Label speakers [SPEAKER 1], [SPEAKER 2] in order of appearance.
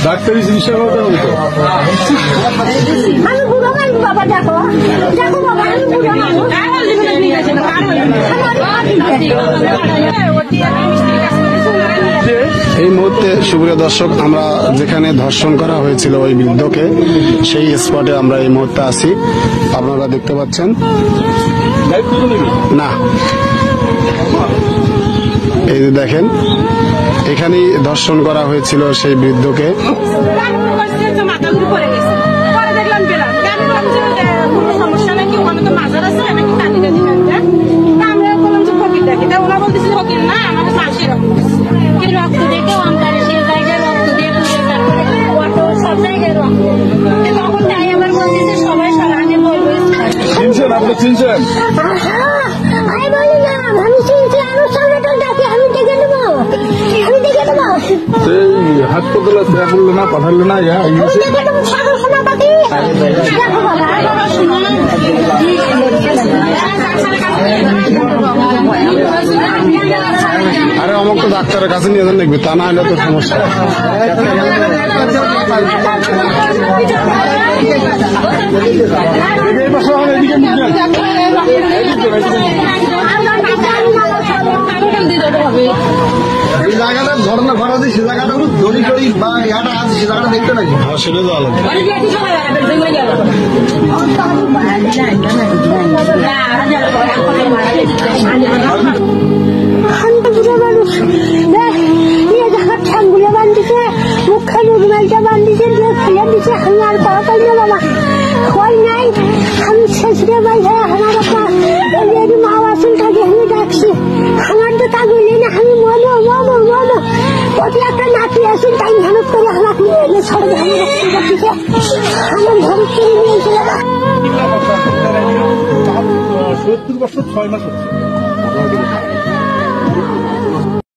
[SPEAKER 1] ডাক্তারি চিকিৎসা করতে হবে তো।
[SPEAKER 2] আমি বুড়ো মানুষ বাবা, দেখো দেখো বাবা, আমি বুড়ো মানুষ।
[SPEAKER 3] এই মুহূর্তে সুপ্রিয় দর্শক, আমরা যেখানে ধর্ষণ করা হয়েছিল ওই বৃদ্ধকে, সেই স্পটে আমরা এই মুহূর্তে আছি। আপনারা দেখতে পাচ্ছেন না, এই যে দেখেন, এখানেই ধর্ষণ করা হয়েছিল সেই বৃদ্ধকে।
[SPEAKER 1] চিনছেন আপনি, চিনছেন?
[SPEAKER 2] আমি বলি না, আমি চিনছি, আরো সামনে ডাকি, আমি দেখে দেবো, আমি দেখে দেবো,
[SPEAKER 1] এই হাত পতলা করলো না, পাঠালো না,
[SPEAKER 2] দেখে দেবো, সাগর সোনা পাখি। দেখো বাবা,
[SPEAKER 3] আরে অমুক তো ডাক্তারের কাছে নিয়ে যান দেখবি, তা না হলে তো সমস্যা।
[SPEAKER 4] এই জায়গাটা ঘটনা ঘটাতে, সে জায়গাটা দড়ি টড়ি বা ইয়াটা আছে, সে জায়গাটা দেখতে নাকি
[SPEAKER 3] সেটা তো আলাদা।
[SPEAKER 2] বুড়ো মানুষ নিয়ে দেখার ঠ্যাংগুলো বান্ধিছে, মুখে রুমালটা বান্ধিছে, দিয়ে ফেলে দিচ্ছে। আমি আর পাওয়া পাই না বাবা, হয় নাই। আমি ছেঁচড়ে বাইরে আমার মা বাসন থাকে, আমি ডাকছি, আমার তো তা বলি না। আমি মনো মনো মনো প্রতি একটা নাতি আসেন, তাই মেহনত করে আমাকে নিয়ে এলে সরে আমার ঘরে কিনে নিয়েছিল।
[SPEAKER 1] 70 বছর 6 মাস হচ্ছে।